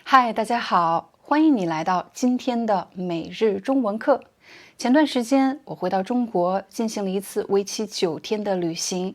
嗨，大家好，欢迎你来到今天的每日中文课。前段时间我回到中国，进行了一次为期9天的旅行。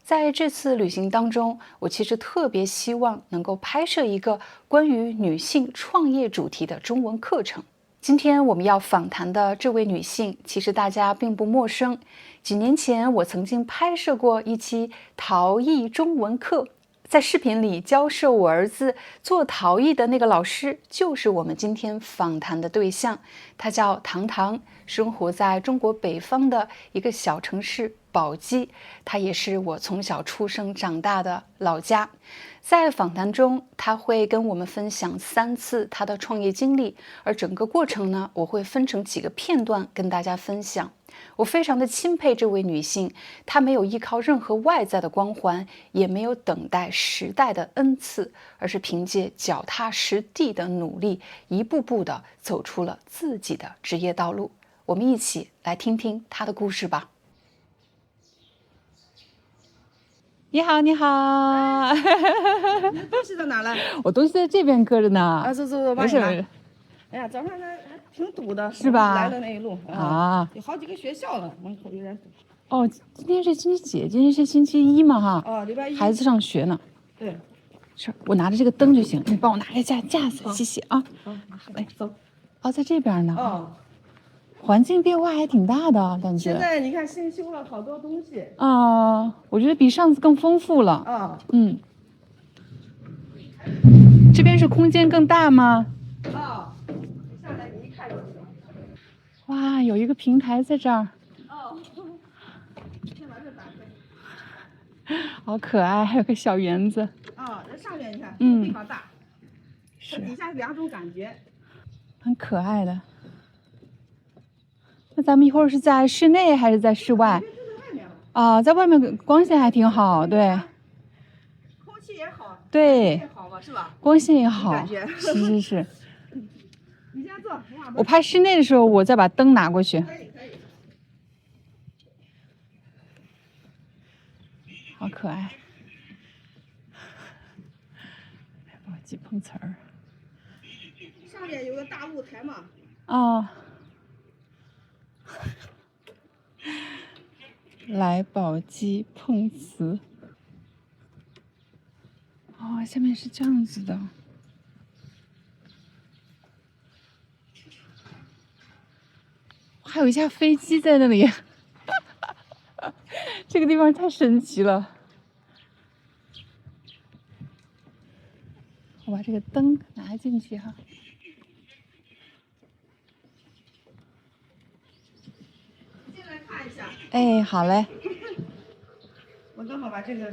在这次旅行当中，我其实特别希望能够拍摄一个关于女性创业主题的中文课程。今天我们要访谈的这位女性，其实大家并不陌生。几年前，我曾经拍摄过一期陶艺中文课。在视频里教授我儿子做陶艺的那个老师，就是我们今天访谈的对象。他叫唐唐，生活在中国北方的一个小城市宝鸡，他也是我从小出生长大的老家。在访谈中，他会跟我们分享3次他的创业经历，而整个过程呢，我会分成几个片段跟大家分享。我非常的钦佩这位女性，她没有依靠任何外在的光环，也没有等待时代的恩赐，而是凭借脚踏实地的努力，一步步的走出了自己的职业道路。我们一起来听听她的故事吧。你好，你好。你的东西在哪了？我东西在这边搁着呢。啊，走，没事。哎呀，早上还挺堵的，是吧？来的那一路啊，有好几个学校了，门口有点堵。哦，今天是星期几？今天是星期1嘛，哈。哦，礼拜1。孩子上学呢。对。是我拿着这个灯就行，你帮我拿个架子，谢谢啊。好嘞，走。哦，在这边呢。哦。环境变化还挺大的感觉。现在你看新修了好多东西。啊，我觉得比上次更丰富了。啊。嗯。这边是空间更大吗？啊。下来你一看就知道。哇，有一个平台在这儿。哦。先把这打开。好可爱，还有个小园子。啊，这上面你看，地方大。是。底下2种感觉。很可爱的。那咱们一会儿是在室内还是在室外？啊，在外面光线还挺好，对。空气也好。对。也好嘛，是吧？光线也好。感觉。是。你先坐。我拍室内的时候，我再把灯拿过去。可以。好可爱。来宝鸡碰瓷儿。上面有个大露台嘛。啊。来宝鸡碰瓷。哦，下面是这样子的。还有一架飞机在那里。这个地方太神奇了。我把这个灯拿进去哈。进来看一下。哎，好嘞。我正好把这个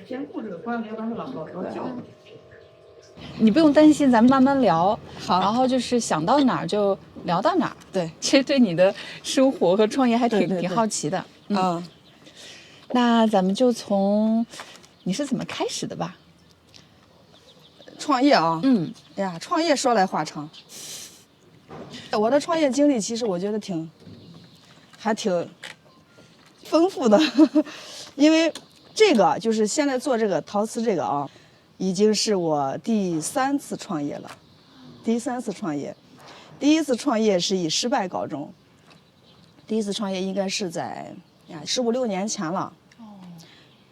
监控这个关了，要不然老叫。你不用担心，咱们慢慢聊。好。然后就是想到哪儿就聊到哪儿。对。其实对你的生活和创业还挺好奇的。啊。那咱们就从你是怎么开始的吧。创业啊。哎呀，创业说来话长。我的创业经历其实我觉得还挺丰富的。因为这个就是现在做这个陶瓷这个啊，已经是我第3次创业了。第1次创业是以失败告终。第1次创业应该是在15、16年前了。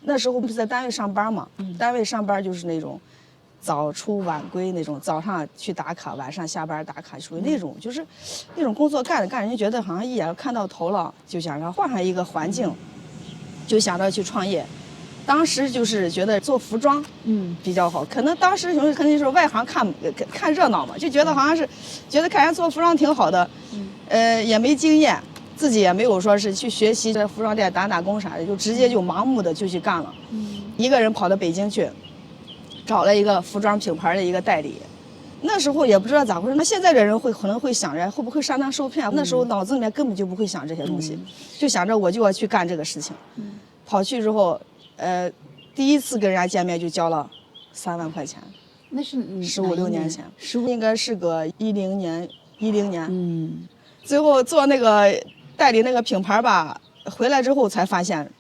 那时候不是在单位上班嘛？单位上班就是那种早出晚归那种，早上去打卡，晚上下班打卡，属于那种就是那种工作干人家觉得好像一眼看到头了，就想着换一个环境，就想着去创业。当时就是觉得做服装比较好，可能当时肯定是外行看热闹嘛，就觉得好像是觉得看人做服装挺好的。也没经验，自己也没有说是去学习在服装店打工啥的，就直接就盲目的就去干了。一个人跑到北京去，找了一个服装品牌的一个代理。那时候也不知道咋回事，那现在的人可能会想着会不会上当受骗，那时候脑子里面根本就不会想这些东西，就想着我就要去干这个事情。跑去之后，第1次跟人家见面就交了3万块钱。那是15、16年前，15应该是个10年。最后做那个代理那个品牌吧，回来之后才发现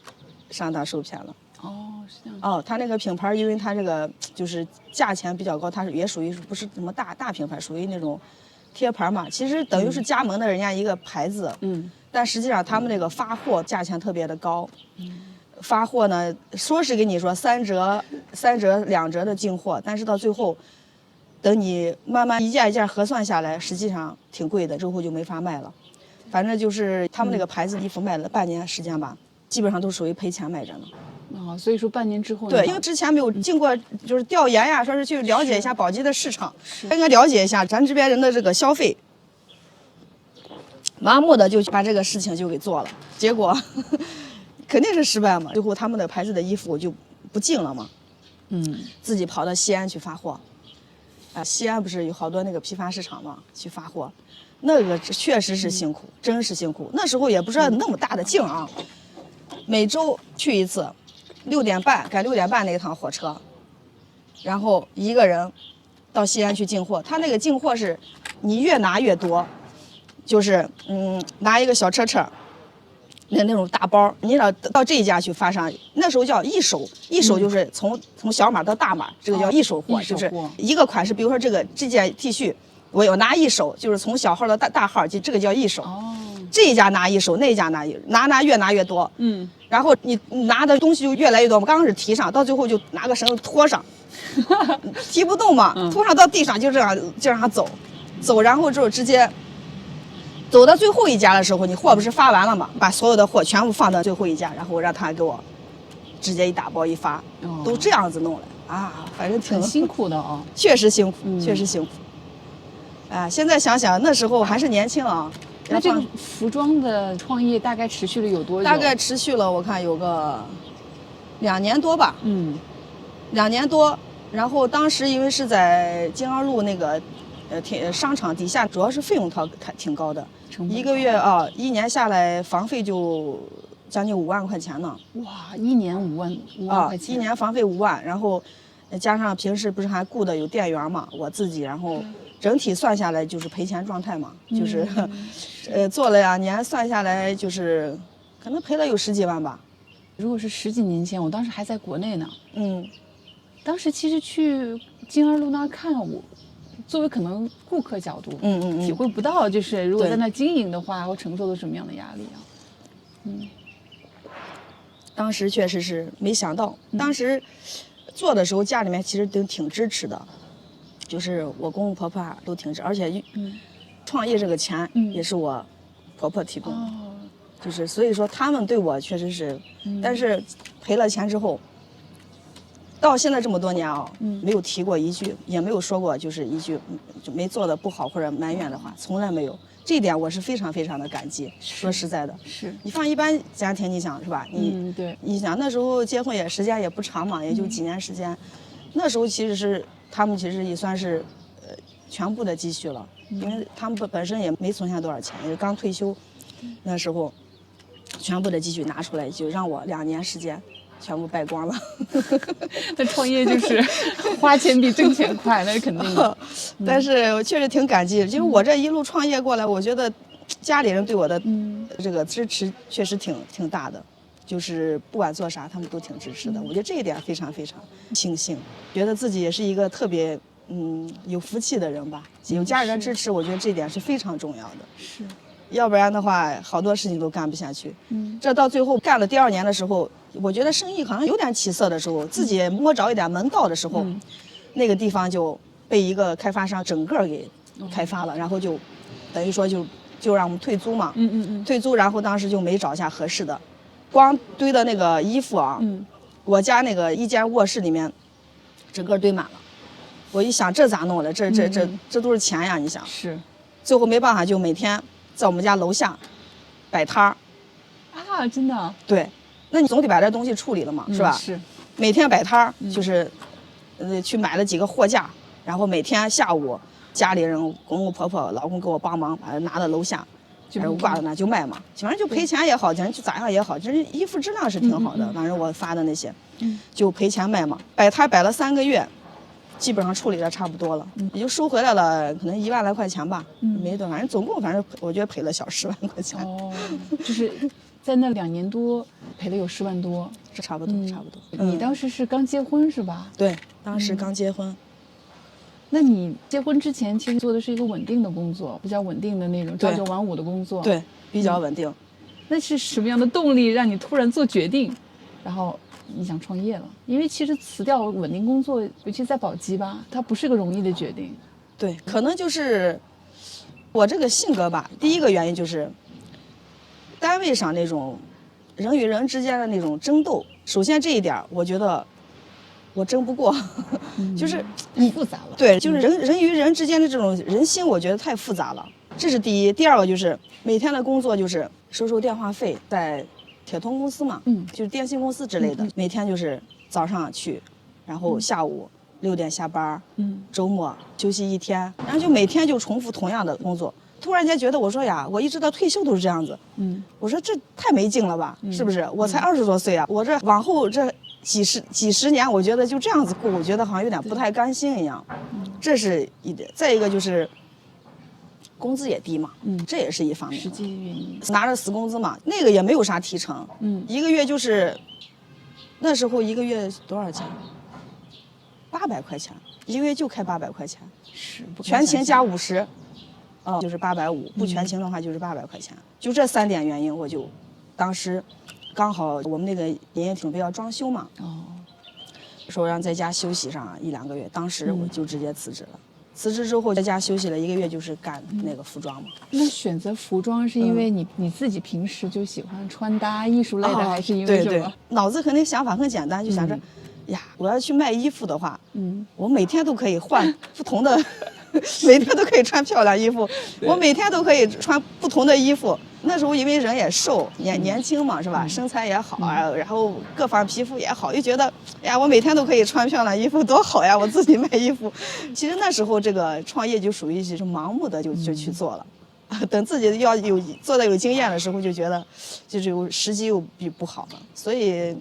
上当受骗了。哦，是这样。哦，它那个品牌，因为它这个就是价钱比较高，它也属于不是什么大品牌，属于那种贴牌嘛。其实等于是加盟的人家一个牌子，但实际上他们那个发货价钱特别的高。发货呢，说是给你说3折、2折的进货，但是到最后，等你慢慢一件一件核算下来，实际上挺贵的，之后就没法卖了。反正就是他们那个牌子的衣服卖了半年时间吧，基本上都属于赔钱卖着呢。所以说半年之后对，因为之前没有经过就是调研呀，说是去了解一下宝鸡的市场，应该了解一下咱这边人的这个消费，盲目的就把这个事情就给做了，结果肯定是失败嘛。最后他们的牌子的衣服就不进了嘛，自己跑到西安去发货，西安不是有好多那个批发市场嘛，去发货，那个确实是辛苦，真是辛苦。那时候也不是那么大的劲啊，每周去一次，6点半赶6点半那一趟火车，然后一个人到西安去进货。他那个进货是，你越拿越多，就是拿一个小车，那种大包，你到这一家去发上，那时候叫一手，一手就是从小码到大码，这个叫一手货，就是一个款式，比如说这件 T 恤，我拿一手，就是从小号到大号，就这个叫一手。这一家拿一手，那一家越拿越多，然后你拿的东西就越来越多。我刚开始提上，到最后就拿个绳子拖上，提不动嘛，拖上到地上就这样就让它走，然后之后直接走到最后一家的时候，你货不是发完了嘛，把所有的货全部放到最后一家，然后让他给我直接一打包一发，都这样子弄了啊，反正挺辛苦的啊，确实辛苦，确实辛苦。现在想想那时候还是年轻啊。那这个服装的创业大概持续了有多久？大概持续了我看有个2年多吧。2年多。然后当时因为是在金阳路那个商场底下，主要是费用挺高的，一个月1年下来房费就将近5万块钱呢。哇，1年5万块钱。1年房费5万，然后加上平时不是还雇的有店员嘛，我自己，然后整体算下来就是赔钱状态嘛，就是做了2年，算下来就是可能赔了有10几万吧。如果是10几年前，我当时还在国内呢。当时其实去金二路那儿看我，作为可能顾客角度，体会不到，就是如果在那经营的话，会承受的什么样的压力啊？当时确实是没想到，当时做的时候家里面其实都挺支持的。就是我公公婆婆都挺支持，而且创业这个钱也是我婆婆提供的，就是所以说他们对我确实是，但是赔了钱之后，到现在这么多年没有提过一句，也没有说过就是一句就没做的不好或者埋怨的话，从来没有。这一点我是非常非常的感激。说实在的，是你放一般家庭，你想是吧？对，你想那时候结婚时间也不长嘛，也就几年时间，那时候其实是。他们其实也算是，全部的积蓄了，因为他们本身也没存下多少钱，也刚退休，那时候，全部的积蓄拿出来，就让我2年时间全部败光了。那创业就是花钱比挣钱快，那是肯定的。但是我确实挺感激，因为我这一路创业过来，我觉得家里人对我的这个支持确实挺大的。就是不管做啥，他们都挺支持的。我觉得这一点非常非常庆幸，觉得自己也是一个特别有福气的人吧。有家人支持，我觉得这一点是非常重要的。是，要不然的话，好多事情都干不下去。这到最后干了第2年的时候，我觉得生意好像有点起色的时候，自己摸着一点门道的时候，那个地方就被一个开发商整个给开发了，然后就等于说就让我们退租嘛。退租，然后当时就没找下合适的。光堆的那个衣服我家那个一间卧室里面，整个堆满了。我一想，这咋弄的？这都是钱呀！你想是，最后没办法，就每天在我们家楼下摆摊儿。真的？对，那你总得把这东西处理了嘛，是吧？是。每天摆摊儿，就是去买了几个货架，然后每天下午家里人公公婆婆、老公给我帮忙，把它拿到楼下。就挂在那就卖嘛，反正就赔钱也好，反正就咋样也好，就是衣服质量是挺好的。反正我发的那些，就赔钱卖嘛。摆摊摆了3个月，基本上处理的差不多了，也就收回来了，可能1万来块钱吧，没多，反正总共反正我觉得赔了小10万块钱。就是在那2年多赔了有10万多，差不多，差不多。你当时是刚结婚是吧？对，当时刚结婚。那你结婚之前其实做的是一个稳定的工作，比较稳定的那种朝9晚5的工作。对，比较稳定。那是什么样的动力让你突然做决定，然后你想创业了？因为其实辞掉稳定工作，尤其在宝鸡吧，它不是个容易的决定。对，可能就是我这个性格吧。第一个原因就是单位上那种人与人之间的那种争斗，首先这一点我觉得我争不过，就是你复杂了。对，就是人与人之间的这种人心，我觉得太复杂了。这是第一。第二个就是每天的工作就是收电话费，在铁通公司嘛，就是电信公司之类的，每天就是早上去，然后下午6点下班，周末休息1天，然后就每天就重复同样的工作。突然间觉得，我说呀，我一直到退休都是这样子，我说这太没劲了吧，是不是？我才20多岁啊，我这往后这几十年，我觉得就这样子过，我觉得好像有点不太甘心一样。这是一点。再一个就是工资也低嘛，这也是一方面。实际原因。拿着死工资嘛，那个也没有啥提成，一个月就是那时候一个月多少钱？800块钱，一个月就开800块钱，是全勤加50。就是850，不全勤的话就是800块钱。就这3点原因，我就当时刚好我们那个营业厅不要装修嘛，说让在家休息上1、2个月，当时我就直接辞职了。辞职之后在家休息了1个月，就是干那个服装嘛。那选择服装是因为你自己平时就喜欢穿搭艺术类的，还是因为什么？对，脑子肯定想法很简单，就想着，呀，我要去卖衣服的话，我每天都可以换不同的。每天都可以穿漂亮衣服，我每天都可以穿不同的衣服。那时候因为人也瘦，年轻嘛，是吧？身材也好啊，然后各方皮肤也好，就觉得，哎呀，我每天都可以穿漂亮衣服，多好呀！我自己卖衣服。其实那时候这个创业就属于是盲目的就去做了，等自己要做的有经验的时候，就觉得就是有时机又不好了，所以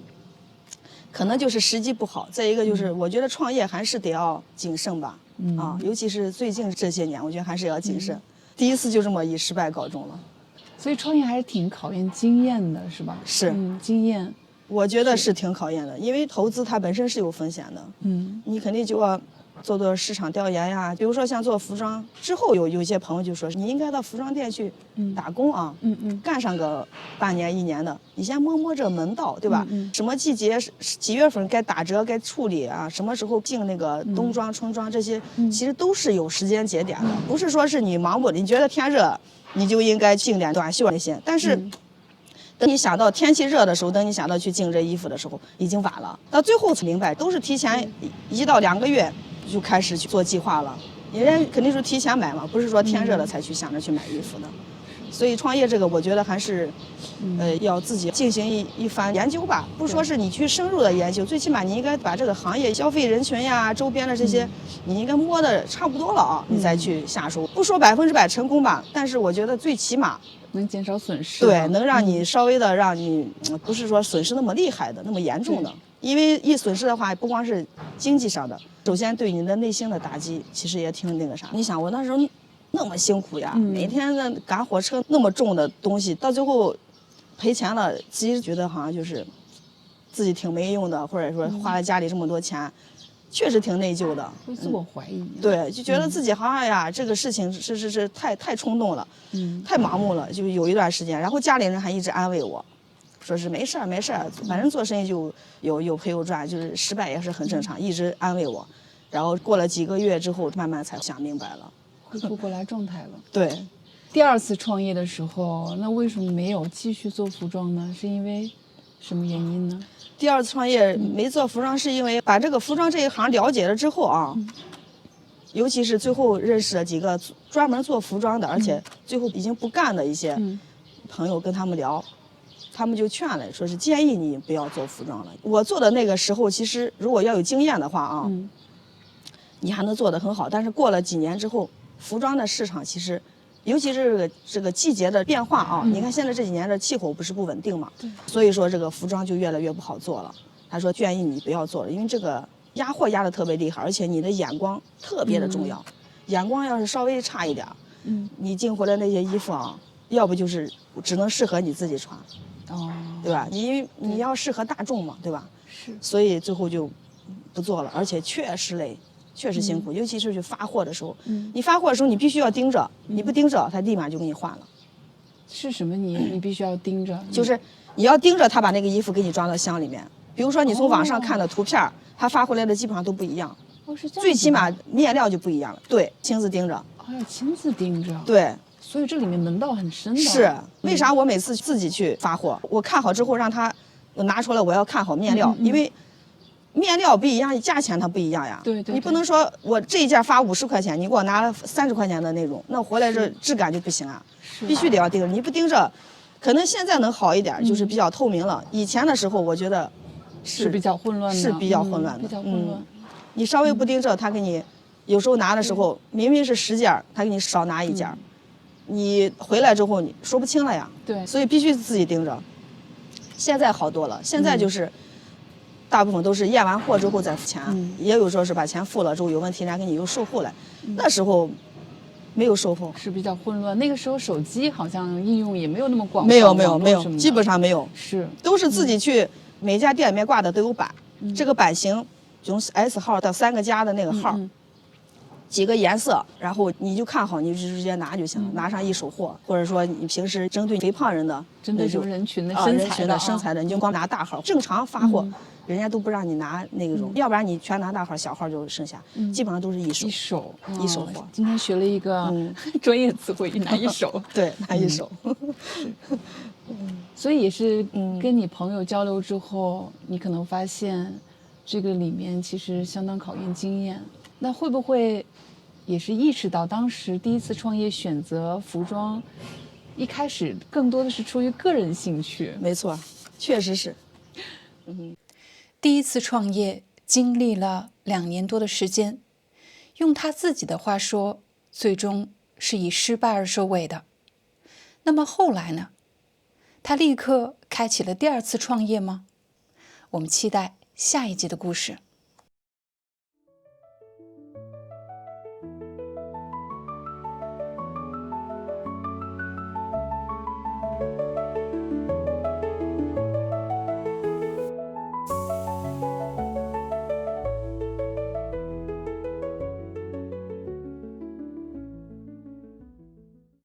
可能就是时机不好。再一个就是我觉得创业还是得要谨慎吧。尤其是最近这些年，我觉得还是要谨慎。第一次就这么以失败告终了，所以创业还是挺考验经验的，是吧？是，经验，我觉得是挺考验的，因为投资它本身是有风险的。你肯定就要做市场调研呀。比如说像做服装之后，有些朋友就说你应该到服装店去打工啊，干上个半年1年的，你先摸这门道，对吧？什么季节几月份该打折该处理啊，什么时候进那个冬装春装，这些其实都是有时间节点的，不是说是你盲目的，你觉得天热你就应该进点短袖那些，但是等你想到天气热的时候，等你想到去进这衣服的时候，已经晚了。到最后才明白，都是提前1到2个月就开始去做计划了。人家肯定是提前买嘛，不是说天热了才去想着去买衣服的。所以创业这个，我觉得还是，要自己进行一番研究吧。不说是你去深入的研究，最起码你应该把这个行业消费人群呀、周边的这些，你应该摸的差不多了啊，你再去下手。不说100%成功吧，但是我觉得最起码能减少损失。对，能让你稍微的让你不是说损失那么厉害的、那么严重的。因为一损失的话，不光是经济上的，首先对你的内心的打击，其实也挺那个啥。你想，我那时候那么辛苦呀，每天的赶火车那么重的东西，到最后赔钱了，其实觉得好像就是自己挺没用的，或者说花了家里这么多钱，确实挺内疚的，会自我怀疑。对，就觉得自己好像呀，这个事情是太冲动了，太盲目了，就有一段时间，然后家里人还一直安慰我。说是没事儿，反正做生意就有赔有赚，就是失败也是很正常，一直安慰我。然后过了几个月之后，慢慢才想明白了，恢复过来状态了。对，第2次创业的时候，那为什么没有继续做服装呢？是因为什么原因呢？第2次创业没做服装，是因为把这个服装这一行了解了之后啊，尤其是最后认识了几个专门做服装的，而且最后已经不干的一些朋友，跟他们聊。他们就劝了，说是建议你不要做服装了。我做的那个时候，其实如果要有经验的话啊，你还能做得很好。但是过了几年之后，服装的市场其实，尤其是这个季节的变化啊，你看现在这几年的气候不是不稳定嘛，所以说这个服装就越来越不好做了。他说建议你不要做了，因为这个压货压得特别厉害，而且你的眼光特别的重要。眼光要是稍微差一点，你进回来那些衣服啊，要不就是只能适合你自己穿。哦，对吧？因为你要适合大众嘛，对吧？是，所以最后就不做了，而且确实累，确实辛苦，尤其是去发货的时候，你发货的时候你必须要盯着，你不盯着，他立马就给你换了。是什么你必须要盯着，就是你要盯着他把那个衣服给你装到箱里面。比如说你从网上看的图片，他发回来的基本上都不一样，哦是这样，最起码面料就不一样了。对，亲自盯着。哦要亲自盯着，对，所以这里面门道很深的。是为啥我每次自己去发货，我看好之后让他我拿出来，我要看好面料，因为面料不一样，价钱它不一样呀。对，你不能说我这一件发50块钱，你给我拿了30块钱的那种，那回来这质感就不行啊。必须得要盯着，你不盯着，可能现在能好一点，就是比较透明了。以前的时候，我觉得是比较混乱的，是比较混乱的，比较混乱。你稍微不盯着，他给你有时候拿的时候，明明是10件，他给你少拿1件，你回来之后你说不清了呀。对，所以必须自己盯着。现在好多了，现在就是大部分都是验完货之后再付钱，也有说是把钱付了之后有问题，人家给你又售后来。那时候没有售后，是比较混乱。那个时候手机好像应用也没有那么广泛，没有，基本上没有，是都是自己去每家店里面挂的都有版，这个版型从 S 号到3个加的那个号，几个颜色，然后你就看好，你就直接拿就行了，拿上一手货，或者说你平时针对肥胖人的，针对什么人群的身材的，你就光拿大号，正常发货。人家都不让你拿那种，要不然你全拿大号，小号就剩下，基本上都是一手货。今天学了一个专业词汇，拿一手。对，拿一手。所以也是跟你朋友交流之后，你可能发现这个里面其实相当考验经验。那会不会也是意识到当时第一次创业选择服装，一开始更多的是出于个人兴趣？没错，确实是。第一次创业经历了2年多的时间，用他自己的话说，最终是以失败而收尾的。那么后来呢？他立刻开启了第2次创业吗？我们期待下一集的故事。